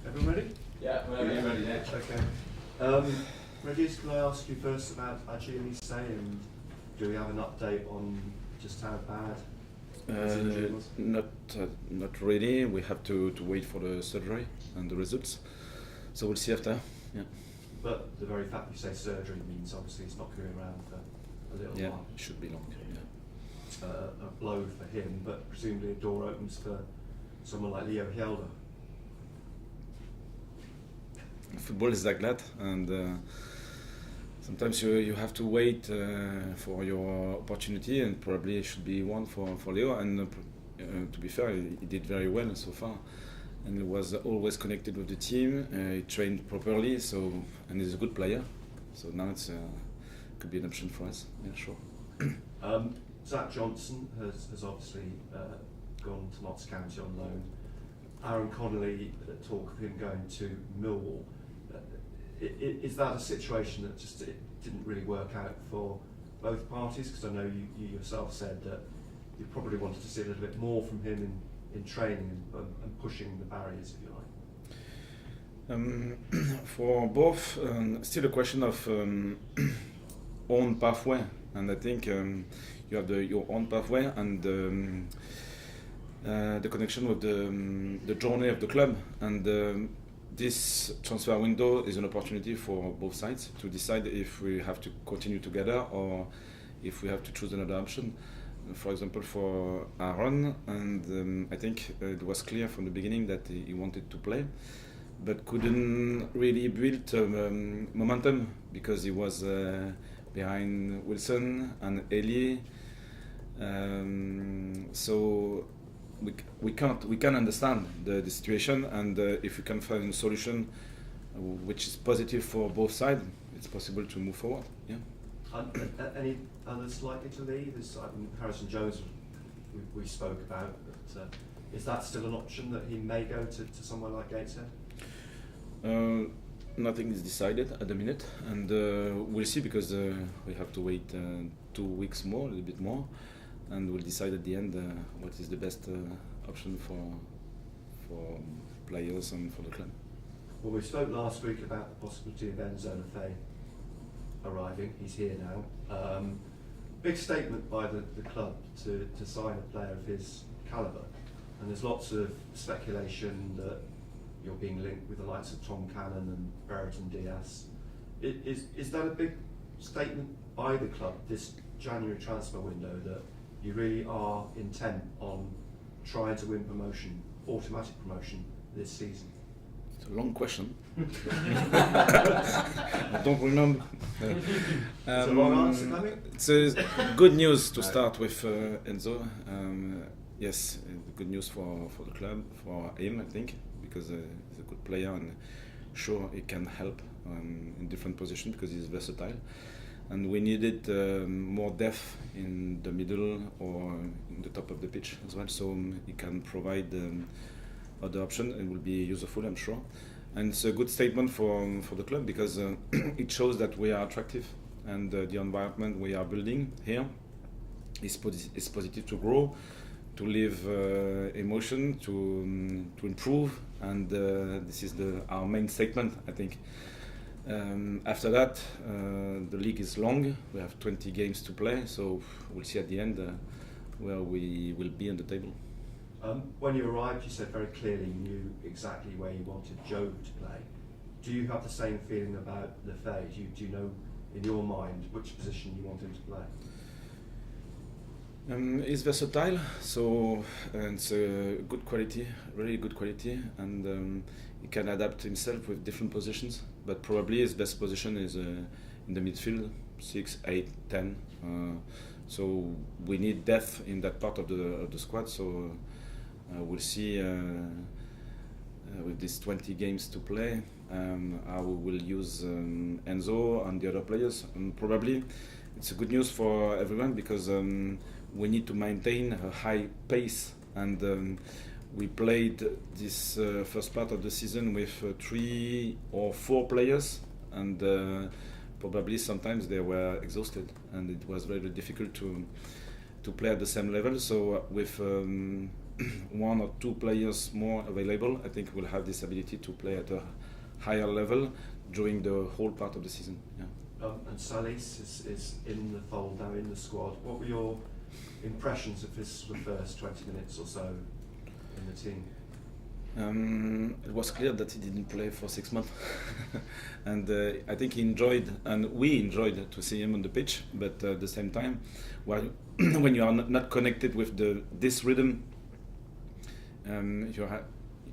Everyone ready? Yeah, we're ready now. Okay. Régis, can I ask you first about Achilles and do we have an update on just how bad his injury was? Not really. We have to wait for the surgery and the results. So we'll see after. Yeah. But the very fact you say surgery means obviously it's not going to be around for a little Yeah, while. it should be long. Yeah. A blow for him, but presumably a door opens for someone like Leo Hjelde. Football is like that, and sometimes you have to wait for your opportunity, and probably it should be one for Leo. And to be fair, he did very well so far, and he was always connected with the team. He trained properly, and he's a good player. So now it's could be an option for us. Yeah, sure. Zach Johnson has obviously gone to Notts County on loan. Aaron Connolly talk of him going to Millwall. Is that a situation that just it didn't really work out for both parties? Because I know you yourself said that you probably wanted to see a little bit more from him in training and pushing the barriers, if you like. For both, still a question of own pathway, and I think you have your own pathway and the connection with the journey of the club, and this transfer window is an opportunity for both sides to decide if we have to continue together or if we have to choose another option. For example, for Aaron, and I think it was clear from the beginning that he wanted to play, but couldn't really build momentum because he was behind Wilson and Eli. So we can understand the situation, and if we can find a solution which is positive for both sides, it's possible to move forward. Yeah. Any others likely to leave? Harrison Jones we spoke about, but is that still an option that he may go to somewhere like Gateshead? Nothing is decided at the minute, and we'll see because we have to wait 2 weeks more, a little bit more, and we'll decide at the end what is the best option for players and for the club. Well, we spoke last week about the possibility of Enzo Lefebvre arriving. He's here now. Big statement by the club to sign a player of his calibre, and there's lots of speculation that you're being linked with the likes of Tom Cannon and Brereton Diaz. Is that a big statement by the club this January transfer window that you really are intent on trying to win promotion, automatic promotion this season? It's a long question. I don't remember. It's a long answer coming. It's good news to start with Enzo. Yes, good news for the club, for him, I think, because he's a good player and sure he can help in different positions because he's versatile. And we needed more depth in the middle or in the top of the pitch as well, so he can provide other option and will be useful, I'm sure. And it's a good statement for the club because it shows that we are attractive and the environment we are building here is positive to grow, to live emotion, to improve, and this is our main statement, I think. After that, the league is long. We have 20 games to play, so we'll see at the end where we will be on the table. When you arrived, you said very clearly you knew exactly where you wanted Joe to play. Do you have the same feeling about Lefebvre? Do you know in your mind which position you want him to play? He's versatile, so it's a good quality, really good quality, and he can adapt himself with different positions. But probably his best position is in the midfield, 6, 8, 10. So we need depth in that part of the squad. So we'll see with these 20 games to play how we will use Enzo and the other players. And probably it's a good news for everyone because we need to maintain a high pace, and we played this first part of the season with 3 or 4 players, and probably sometimes they were exhausted and it was very difficult to play at the same level. So with one or two players more available, I think we'll have this ability to play at a higher level during the whole part of the season. Yeah. And Salis is in the fold now, in the squad. What were your impressions of his first 20 minutes or so in the team? It was clear that he didn't play for 6 months, and I think he enjoyed, and we enjoyed to see him on the pitch. But at the same time, while when you are not connected with this rhythm,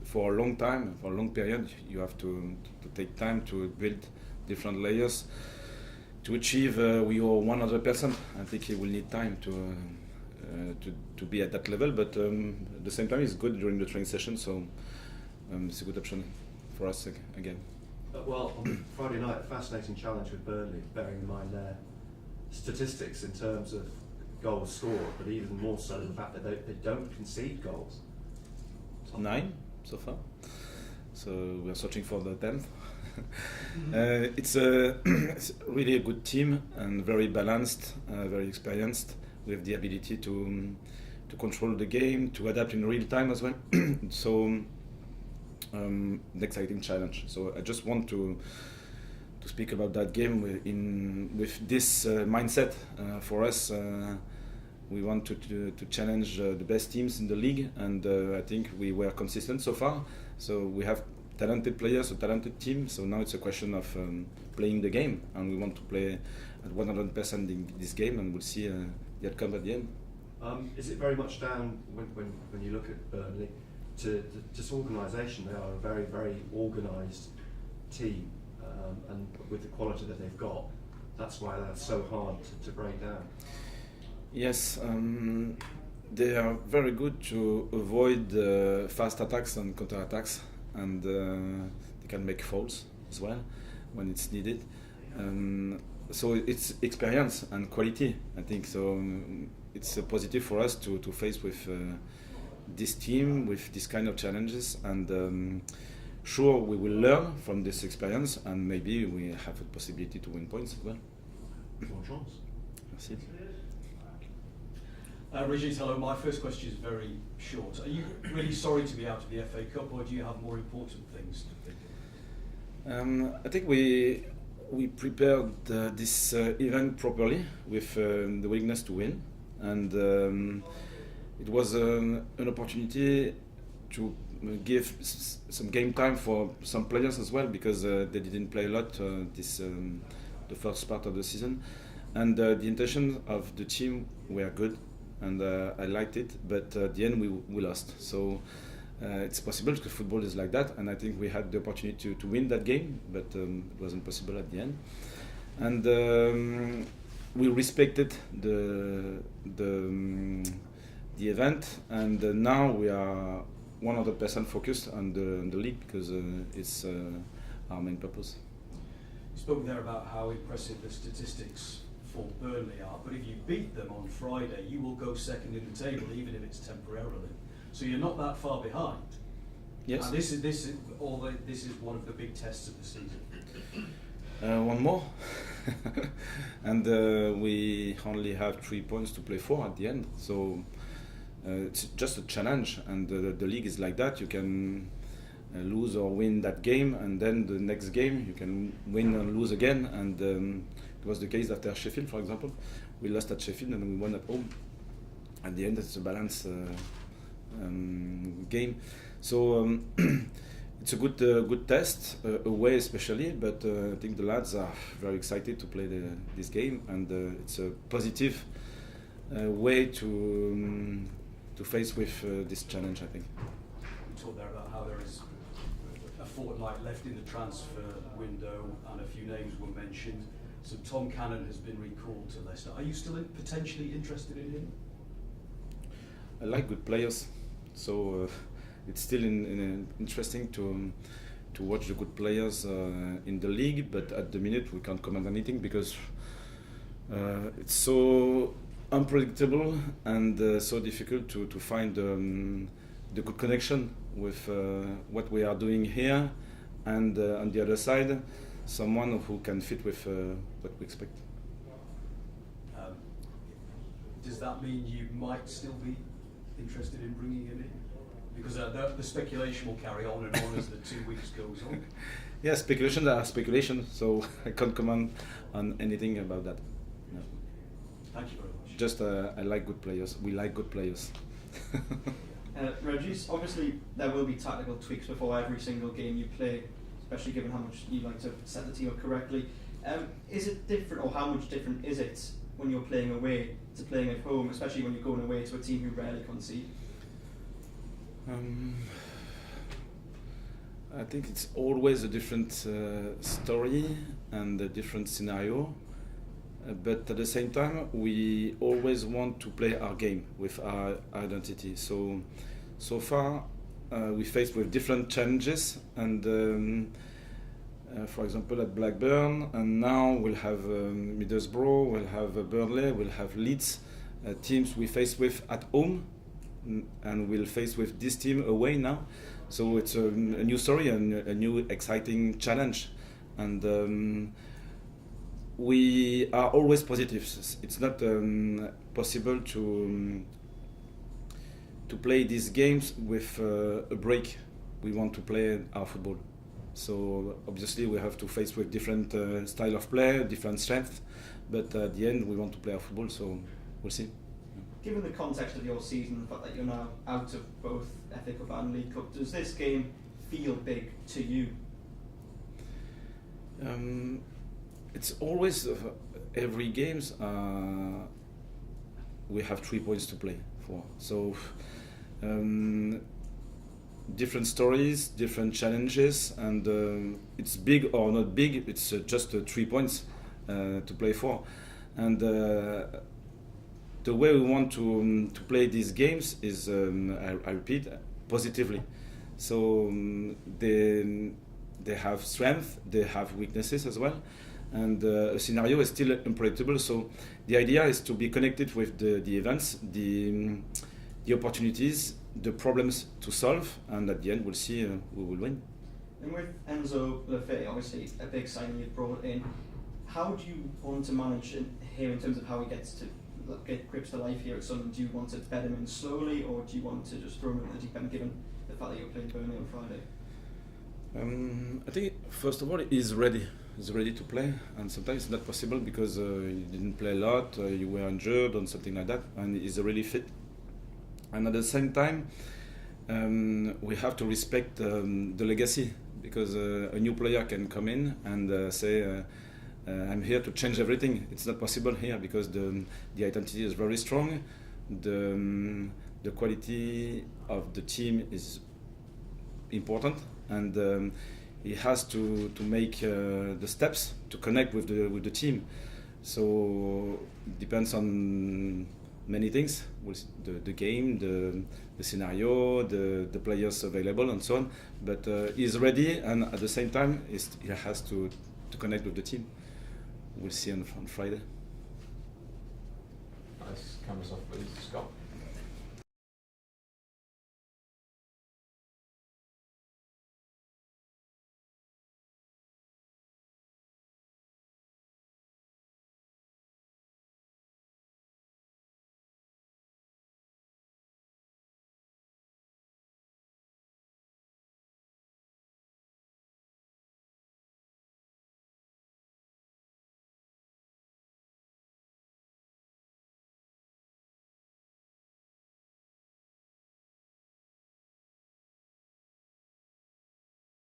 for a long time, for a long period, you have to take time to build different layers to achieve your 100%. I think he will need time to be at that level, but at the same time, it's good during the training session, so it's a good option for us again. Well, on Friday night, a fascinating challenge with Burnley, bearing in mind their statistics in terms of goals scored, but even more so the fact that they don't concede goals. 9 so far, so we are searching for the 10th. It's really a good team and very balanced, very experienced, with the ability to control the game, to adapt in real time as well. So an exciting challenge. So I just want to speak about that game with this mindset. For us, we want to challenge the best teams in the league, and I think we were consistent so far. So we have talented players, a talented team. So now it's a question of playing the game, and we want to play at 100% in this game, and we'll see the outcome at the end. Is it very much down when you look at Burnley to just organisation? They are a very, very organised team, and with the quality that they've got, that's why they're so hard to break down. Yes, they are very good to avoid fast attacks and counter attacks, and they can make fouls as well when it's needed. So it's experience and quality, I think. So it's a positive for us to face with this team, with this kind of challenges, and sure we will learn from this experience, and maybe we have a possibility to win points as well. Bon chance. Merci. Régis, hello. My first question is very short. Are you really sorry to be out of the FA Cup, or do you have more important things to think of? I think we prepared this event properly with the willingness to win, and it was an opportunity to give some game time for some players as well, because they didn't play a lot the first part of the season, and the intentions of the team were good, and I liked it, but at the end we lost. So it's possible, because football is like that, and I think we had the opportunity to win that game, but it wasn't possible at the end. And we respected the event, and now we are 100% focused on the league, because it's our main purpose. You spoke there about how impressive the statistics for Burnley are, but if you beat them on Friday, you will go second in the table, even if it's temporarily. So you're not that far behind. Yes. And this is one of the big tests of the season. One more, and we only have 3 points to play for at the end. So it's just a challenge, and the league is like that. You can lose or win that game, and then the next game you can win and lose again. And it was the case after Sheffield, for example. We lost at Sheffield and we won at home. At the end, it's a balanced game. So it's a good test, away especially, but I think the lads are very excited to play this game, and it's a positive way to face with this challenge, I think. You talked there about how there is a fortnight left in the transfer window, and a few names were mentioned. So Tom Cannon has been recalled to Leicester. Are you still potentially interested in him? I like good players, so it's still interesting to watch the good players in the league. But at the minute we can't comment on anything, because it's so unpredictable and so difficult to find the good connection with what we are doing here, and on the other side, someone who can fit with what we expect. Does that mean you might still be interested in bringing him in? Because the speculation will carry on and on as the 2 weeks goes on. Yeah, speculations are speculation, so I can't comment on anything about that. No. Thank you very much. Just I like good players. We like good players. Régis, obviously there will be tactical tweaks before every single game you play, especially given how much you like to set the team up correctly. Is it different, or how much different is it when you're playing away to playing at home, especially when you're going away to a team who rarely concede? I think it's always a different story and a different scenario. But at the same time, we always want to play our game with our identity. So far, we faced with different challenges, and for example at Blackburn, and now we'll have Middlesbrough, we'll have Burnley, we'll have Leeds, teams we face with at home, and we'll face with this team away now. So it's a new story and a new exciting challenge, and we are always positive. It's not possible to play these games with a break. We want to play our football. So obviously we have to face with different style of play, different strength, but at the end we want to play our football, so we'll see. Given the context of your season, the fact that you're now out of both FA Cup and League Cup, does this game feel big to you? It's always every games we have 3 points to play for. So different stories, different challenges, and it's big or not big. It's just 3 points to play for, and the way we want to play these games is, I repeat, positively. So they have strength, they have weaknesses as well, and a scenario is still unpredictable. So the idea is to be connected with the events, the opportunities, the problems to solve, and at the end we'll see who will win. And with Enzo Lefebvre, obviously a big signing you've brought in, how do you want to manage him in terms of how he gets to get grips to life here at Sunderland? Do you want to bed him in slowly, or do you want to just throw him in the deep end, given the fact that you're playing Burnley on Friday? I think first of all he's ready. He's ready to play, and sometimes it's not possible because you didn't play a lot, you were injured or something like that, and he's really fit. And at the same time, we have to respect the legacy, because a new player can come in and say, I'm here to change everything. It's not possible here because the identity is very strong. The quality of the team is important, and he has to make the steps to connect with the team. So it depends on many things, with the game, the scenario, the players available, and so on. But he's ready, and at the same time, he has to connect with the team. We'll see on Friday. Nice. Cameras off, please. Scott.